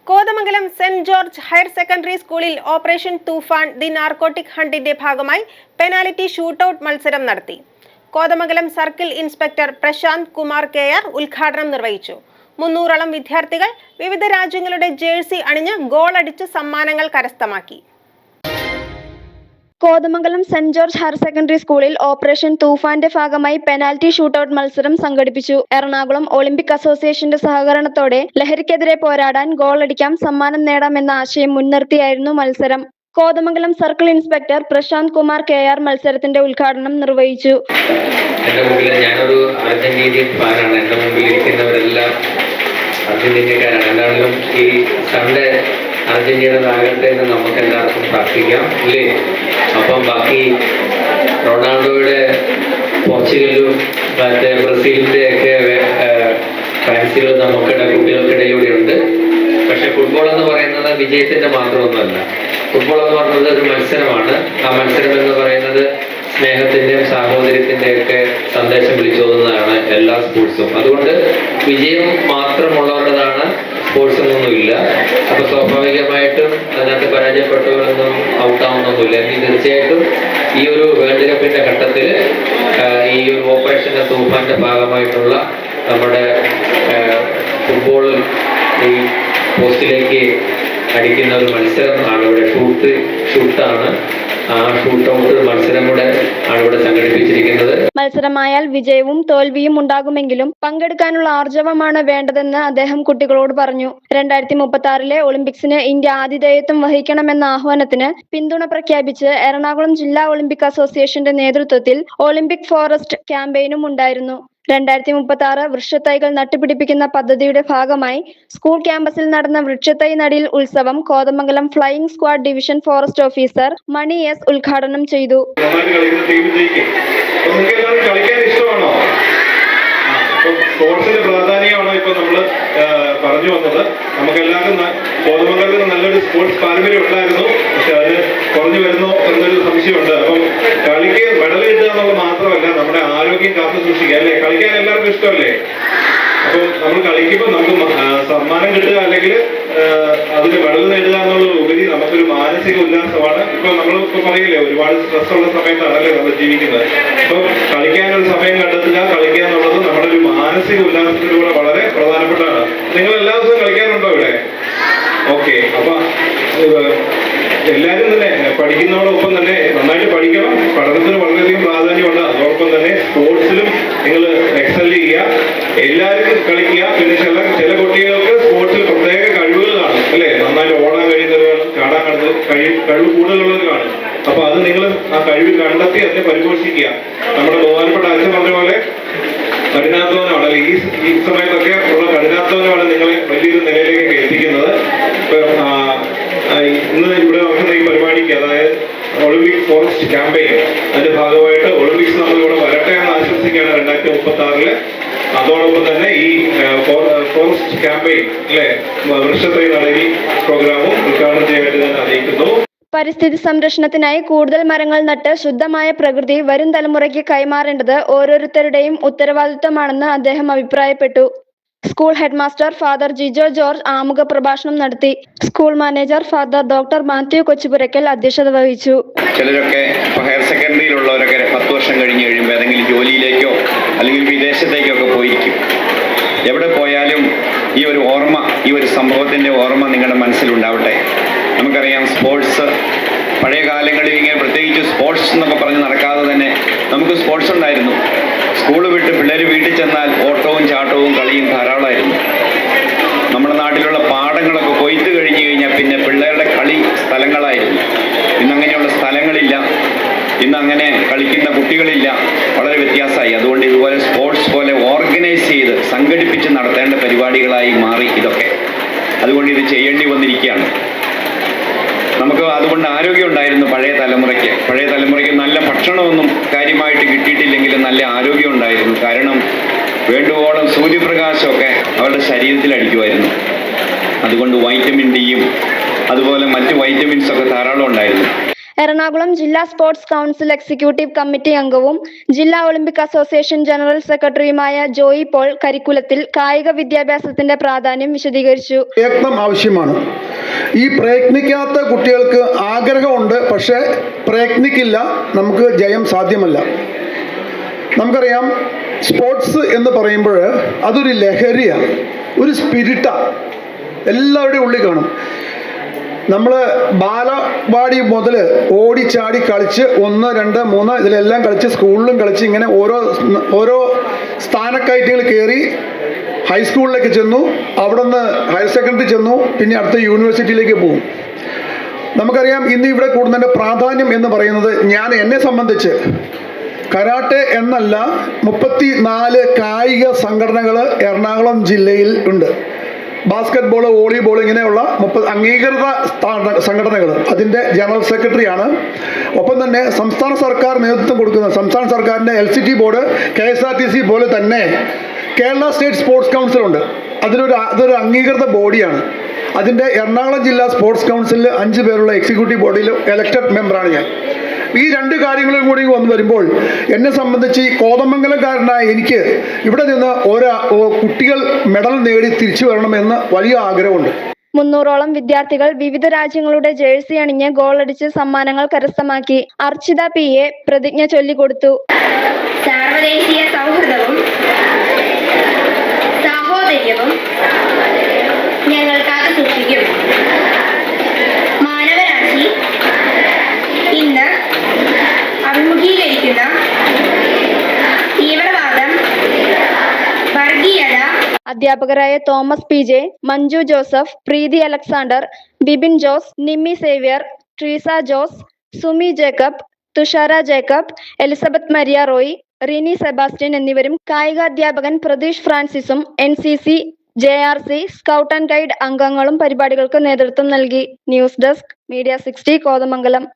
Kothamangalam saint George higher secondary സ്കൂളിൽ operation Toofan the narcotic ഹണ്ടിന്റെ ഭാഗമായി പെനാൽറ്റി ഷൂട്ടൌട്ട് മത്സരം നടത്തി. Kothamangalam circle inspector Prasanth Kumar K R ഉദ്ഘാടനം നിർവഹിച്ചു. 300ഓളം വിദ്യാർത്ഥികൾ വിവിധ രാജ്യങ്ങളുടെ ജേഴ്സി അണിഞ്ഞ് ഗോളടിച്ച് സമ്മാനങ്ങൾ കരസ്ഥമാക്കി. Kothamangalam saint George higher secondary സ്കൂളിൽ ഓപ്പറേഷൻ തൂഫാന്റെ ഭാഗമായി പെനാൽറ്റി ഷൂട്ടൌട്ട് മത്സരം സംഘടിപ്പിച്ചു. എറണാകുളം ഒളിമ്പിക് അസോസിയേഷന്റെ സഹകരണത്തോടെ ലഹരിക്കെതിരെ പോരാടാൻ ഗോളടിക്കാം, സമ്മാനം നേടാം എന്ന ആശയം മുൻനിർത്തിയായിരുന്നു മത്സരം. Kothamangalam circle inspector Prasanth Kumar K R മത്സരത്തിന്റെ ഉദ്ഘാടനം നിർവഹിച്ചു. എന്റെ മുമ്പിൽ ഞാനൊരു അർജന്റീനിയൻ ഫാനാണ്. എന്റെ മുമ്പിൽ ഇരിക്കുന്നവരെല്ലാം അർജന്റീനക്കാരാണ്. എന്താണെങ്കിലും ഈ സൺഡേ അർജന്റീനയിലാകട്ടെ എന്ന് നമുക്ക് എല്ലാവർക്കും പ്രാർത്ഥിക്കാം, അല്ലേ? അപ്പം ബാക്കി റൊണാൾഡോയുടെ, പോർച്ചുഗലും മറ്റേ ബ്രസീലിന്റെ ഒക്കെ ഫാൻസുകൾ നമുക്കിടെ കുട്ടികൾക്കിടയിലൂടെ ഉണ്ട്. പക്ഷെ ഫുട്ബോൾ എന്ന് പറയുന്നത് വിജയത്തിന്റെ മാത്രമൊന്നുമല്ല. ഫുട്ബോൾ എന്ന് പറയുന്നത് ഒരു മത്സരമാണ്. ആ മത്സരം എന്ന് പറയുന്നത് സ്നേഹത്തിന്റെയും സാഹോദര്യത്തിന്റെയും ഒക്കെ സന്ദേശം വിളിച്ചോതുന്നതാണ് എല്ലാ സ്പോർട്സും. അതുകൊണ്ട് വിജയം മാത്രമുള്ളവരുടേതാണ് സ്പോർട്സ് എന്നൊന്നുമില്ല. അപ്പൊ സ്വാഭാവികമായിട്ടും അതിനകത്ത് പരാജയപ്പെട്ടവരൊന്നും ഔട്ടാവുന്നൊന്നുമില്ല. ഇനി തീർച്ചയായിട്ടും ഈ ഒരു വേൾഡ് കപ്പിന്റെ ഘട്ടത്തിൽ ഈ ഒരു ഓപ്പറേഷൻ തൂഫാന്റെ ഭാഗമായിട്ടുള്ള നമ്മുടെ ഫുട്ബോൾ ഈ പോസ്റ്റിലേക്ക് അടിക്കുന്ന ഒരു മത്സരം ആണ് ഇവിടെ. ഷൂട്ടാണ്. ആ ഷൂട്ടൗട്ട് മത്സരം കൂടെ ആണ് ഇവിടെ സംഘടിപ്പിച്ചിരിക്കുന്നത്. മത്സരമായാൽ വിജയവും തോൽവിയും ഉണ്ടാകുമെങ്കിലും പങ്കെടുക്കാനുള്ള ആർജവമാണ് വേണ്ടതെന്ന് അദ്ദേഹം കുട്ടികളോട് പറഞ്ഞു. 2036 ഒളിമ്പിക്സിന് ഇന്ത്യ ആതിഥേയത്വം വഹിക്കണമെന്ന ആഹ്വാനത്തിന് പിന്തുണ പ്രഖ്യാപിച്ച് എറണാകുളം ജില്ലാ ഒളിമ്പിക് അസോസിയേഷന്റെ നേതൃത്വത്തിൽ ഒളിമ്പിക് ഫോറസ്റ്റ് ക്യാമ്പയിനും ഉണ്ടായിരുന്നു. 2036 വൃക്ഷത്തൈകൾ നട്ടുപിടിപ്പിക്കുന്ന പദ്ധതിയുടെ ഭാഗമായി സ്കൂൾ ക്യാമ്പസിൽ നടന്ന വൃക്ഷത്തൈ നടീൽ ഉത്സവം Kothamangalam flying squad division forest officer Mani S ഉദ്ഘാടനം ചെയ്തു. സ്പോർട്സിന്റെ പ്രാധാന്യമാണ് ഇപ്പൊ നമ്മൾ പറഞ്ഞു വന്നത്. നമുക്കെല്ലാവർക്കും കോതമംഗലത്തിന് നല്ലൊരു സ്പോർട്സ് പാരമ്പര്യം ഉണ്ടായിരുന്നു. പക്ഷെ അതിന് കുറഞ്ഞു വരുന്നു എന്നൊരു സംശയമുണ്ട്. അപ്പം കളിക്ക് മെഡൽ കിട്ടുക എന്നുള്ളത് മാത്രമല്ല, നമ്മുടെ ആരോഗ്യം കാത്തു സൂക്ഷിക്കുക, അല്ലെ? കളിക്കാൻ എല്ലാവർക്കും ഇഷ്ടമല്ലേ? അപ്പം നമ്മൾ കളിക്കുമ്പോൾ നമുക്ക് സമ്മാനം കിട്ടുക അല്ലെങ്കിൽ അതിന് മെഡൽ നേടുക എന്നുള്ള ഉപരി നമുക്കൊരു മാനസിക ഉല്ലാസമാണ്. ഇപ്പൊ നമ്മളിപ്പോ പറയില്ലേ, ഒരുപാട് സ്ട്രെസ് ഉള്ള സമയത്താണല്ലേ നമ്മൾ ജീവിക്കുന്നത്. അപ്പൊ കളിക്കാനൊരു സമയം കണ്ടെത്തുക, കളിക്കുക എന്നുള്ളത് നമ്മുടെ ഒരു മാനസിക ഉല്ലാസത്തിലൂടെ വളരെ പ്രധാനപ്പെട്ടതാണ്. നിങ്ങൾ എല്ലാ ദിവസവും കളിക്കാറുണ്ടോ ഇവിടെ? ഓക്കെ. അപ്പൊ എല്ലാവരും തന്നെ പഠിക്കുന്നതോടൊപ്പം തന്നെ നന്നായിട്ട് പഠിക്കണം. പഠനത്തിന് വളരെയധികം പ്രാധാന്യമുണ്ട്. അതോടൊപ്പം തന്നെ സ്പോർട്സിലും നിങ്ങൾ എക്സൽ ചെയ്യുക, എല്ലാവരും കളിക്കുക. പിന്നെ ചില കുട്ടികൾക്ക് സ്പോർട്സിൽ പ്രത്യേക കഴിവുകൾ കാണും, അല്ലെ? നന്നായിട്ട് ഓടാൻ കഴിയുന്നവർ, ചാടാൻ കഴിവ് കൂടുതലുള്ളവർ കാണും. അപ്പൊ അത് നിങ്ങൾ ആ കഴിവ് കണ്ടെത്തി അതിനെ പരിപോഷിക്കുക. നമ്മുടെ ബഹുമാനപ്പെട്ട അച്ഛൻ പറഞ്ഞ പോലെ കഠിനാധ്വാനമാണ്, അല്ലെ? ഈ സമയത്തൊക്കെ ഉള്ള കഠിനാധ്വാനമാണ് നിങ്ങളെ വലിയൊരു നിലയിലേക്ക് എത്തിക്കുന്നത്. ഇന്ന് ഇവിടെ നടക്കുന്ന ഈ പരിപാടിക്ക്, അതായത് ഒളിമ്പിക് ഫോറസ്റ്റ് ക്യാമ്പയിൻ, അതിന്റെ ഭാഗമായിട്ട് ഒളിമ്പിക്സ് നമ്മളിവിടെ വരട്ടെ എന്ന് ആശംസിക്കുകയാണ് 2036. അതോടൊപ്പം തന്നെ ഈ ഫോറസ്റ്റ് ക്യാമ്പയിൻ, അല്ലെ, വൃക്ഷത്തൈ നടീൽ പ്രോഗ്രാമും ഉദ്ഘാടനം ചെയ്യാനായിട്ട് ഞാൻ അറിയിക്കുന്നു. പരിസ്ഥിതി സംരക്ഷണത്തിനായി കൂടുതൽ മരങ്ങൾ നട്ട് ശുദ്ധമായ പ്രകൃതി വരും തലമുറയ്ക്ക് കൈമാറേണ്ടത് ഓരോരുത്തരുടെയും ഉത്തരവാദിത്തമാണെന്ന് അദ്ദേഹം അഭിപ്രായപ്പെട്ടു. School headmaster father Jijo George ആമുഖ പ്രഭാഷണം നടത്തി. School manager father doctor Mathew Kochupurakkal അധ്യക്ഷത വഹിച്ചു. ചിലരൊക്കെ ഹയർ സെക്കൻഡറിയിലുള്ളവരൊക്കെ 10 വർഷം കഴിഞ്ഞ് കഴിയുമ്പോൾ ഏതെങ്കിലും ജോലിയിലേക്കോ അല്ലെങ്കിൽ വിദേശത്തേക്കോ ഒക്കെ പോയിരിക്കും. എവിടെ പോയാലും ഈ ഒരു ഓർമ്മ, ഈ ഒരു സംഭവത്തിൻ്റെ ഓർമ്മ നിങ്ങളുടെ മനസ്സിലുണ്ടാവട്ടെ. നമുക്കറിയാം, സ്പോർട്സ് പഴയ കാലങ്ങളിൽ ഇങ്ങനെ പ്രത്യേകിച്ച് സ്പോർട്സ് എന്നൊക്കെ പറഞ്ഞ് നടക്കാതെ തന്നെ നമുക്ക് സ്പോർട്സ് ഉണ്ടായിരുന്നു. സ്കൂൾ വിട്ട് പിള്ളേർ വീട്ടിൽ ചെന്നാൽ ഓട്ടവും ചാട്ടവും കളിയും ധാരാളമായിരുന്നു. നമ്മുടെ നാട്ടിലുള്ള പാടങ്ങളൊക്കെ കൊയ്ത്ത് കഴിഞ്ഞ് കഴിഞ്ഞാൽ പിന്നെ പിള്ളേരുടെ കളി സ്ഥലങ്ങളായിരുന്നു. ഇന്നങ്ങനെയുള്ള സ്ഥലങ്ങളില്ല, ഇന്നങ്ങനെ കളിക്കുന്ന കുട്ടികളില്ല. വളരെ വ്യത്യാസമായി. അതുകൊണ്ട് ഇതുപോലെ സ്പോർട്സ് പോലെ ഓർഗനൈസ് ചെയ്ത് സംഘടിപ്പിച്ച് നടത്തേണ്ട പരിപാടികളായി മാറി ഇതൊക്കെ. അതുകൊണ്ട് ഇത് ചെയ്യേണ്ടി വന്നിരിക്കുകയാണ്. നമുക്ക് അതുകൊണ്ട് ആരോഗ്യം ഉണ്ടായിരുന്നു പഴയ തലമുറയ്ക്ക് നല്ല ഭക്ഷണമൊന്നും കാര്യമായിട്ട് കിട്ടിയിട്ടില്ലെങ്കിലും നല്ല ആരോഗ്യം ഉണ്ടായിരുന്നു. കാരണം വേണ്ടുവോളം സൂര്യപ്രകാശമൊക്കെ അവരുടെ ശരീരത്തിൽ അടിക്കുമായിരുന്നു. അതുകൊണ്ട് വൈറ്റമിൻ ഡിയും അതുപോലെ മറ്റ് വൈറ്റമിൻസൊക്കെ ധാരാളം ഉണ്ടായിരുന്നു. എറണാകുളം ജില്ലാ സ്പോർട്സ് കൗൺസിൽ എക്സിക്യൂട്ടീവ് കമ്മിറ്റി അംഗവും ജില്ലാ ഒളിമ്പിക് അസോസിയേഷൻ ജനറൽ സെക്രട്ടറിയുമായ ജോയി പോൾ കരിക്കുലത്തിൽ കായിക വിദ്യാഭ്യാസത്തിന്റെ പ്രാധാന്യം വിശദീകരിച്ചു. പ്രയത്നം ആവശ്യമാണ്. ഈ പ്രയത്നിക്കാത്ത കുട്ടികൾക്ക് ആഗ്രഹമുണ്ട്, പക്ഷേ പ്രയത്നിക്കില്ല, നമുക്ക് ജയം സാധ്യമല്ല. നമുക്കറിയാം, സ്പോർട്സ് എന്ന് പറയുമ്പോൾ അതൊരു ലഹരിയാണ്, ഒരു സ്പിരിറ്റാണ്, എല്ലാവരുടെയും ഉള്ളിൽ കാണും. നമ്മൾ ബാലവാടി മുതൽ ഓടിച്ചാടി കളിച്ച് 1, 2, 3 ഇതിലെല്ലാം കളിച്ച് സ്കൂളിലും കളിച്ച് ഇങ്ങനെ ഓരോ സ്ഥാനക്കയറ്റങ്ങൾ കയറി ഹൈസ്കൂളിലേക്ക് ചെന്നു, അവിടെ നിന്ന് ഹയർ സെക്കൻഡറി ചെന്നു, പിന്നെ അടുത്ത യൂണിവേഴ്സിറ്റിയിലേക്ക് പോകും. നമുക്കറിയാം, ഇന്ന് ഇവിടെ കൂടുന്നതിൻ്റെ പ്രാധാന്യം എന്ന് പറയുന്നത്, എന്നെ സംബന്ധിച്ച് കരാട്ടെ എന്നല്ല 34 കായിക സംഘടനകൾ എറണാകുളം ജില്ലയിൽ ഉണ്ട്. ബാസ്കറ്റ് ബോൾ, വോളിബോൾ ഇങ്ങനെയുള്ള 30 അംഗീകൃത സംഘടനകൾ, അതിൻ്റെ ജനറൽ സെക്രട്ടറിയാണ്. ഒപ്പം തന്നെ സംസ്ഥാന സർക്കാർ നേതൃത്വം കൊടുക്കുന്ന സംസ്ഥാന സർക്കാരിൻ്റെ LCT ബോർഡ്, KSRTC പോലെ തന്നെ കേരള സ്റ്റേറ്റ് സ്പോർട്സ് കൗൺസിലുണ്ട്. അതൊരു അംഗീകൃത ബോഡിയാണ്. അതിൻ്റെ എറണാകുളം ജില്ലാ സ്പോർട്സ് കൗൺസിലിൽ 5 പേരുള്ള എക്സിക്യൂട്ടീവ് ബോഡിയിൽ ഇലക്റ്റഡ് മെമ്പറാണ് ഞാൻ. ഈ 2 കാര്യങ്ങളും കൂടി വന്നു വരുമ്പോൾ എന്നെ സംബന്ധിച്ച് ഈ കോതമംഗലംകാരനായ എനിക്ക് ഇവിടെ നിന്ന് കുട്ടികൾ മെഡൽ നേടി തിരിച്ചു വരണമെന്ന് വലിയ ആഗ്രഹമുണ്ട്. 300ഓളം വിദ്യാർത്ഥികൾ വിവിധ രാജ്യങ്ങളുടെ ജേഴ്സി അണിഞ്ഞ് ഗോളടിച്ച് സമ്മാനങ്ങൾ കരസ്ഥമാക്കി. അർച്ചിത PA പ്രതിജ്ഞ ചൊല്ലിക്കൊടുത്തു. സാർവദേശീയ സൗഹൃദവും സാഹോദര്യവും ഞങ്ങൾ കാത്തുസൂക്ഷിക്കും. മാനവരാശി ഇന്ന് അഭിമുഖീകരിക്കുന്ന തീവ്രവാദം, വർഗീയത. അധ്യാപകരായ Thomas PJ, Manju Joseph, Preethi Alexander, Bibin Jose, Nimmi Xavier, Treesa Jose, Sumi Jacob, Thushara Jacob, Elizabeth Maria Roy, Rini Sebastian എന്നിവരും കായികാധ്യാപകൻ പ്രതീഷ് ഫ്രാൻസിസും NCC, JRC, scout and guide അംഗങ്ങളും പരിപാടികൾക്ക് നേതൃത്വം നൽകി. News desk, media 60, Kothamangalam.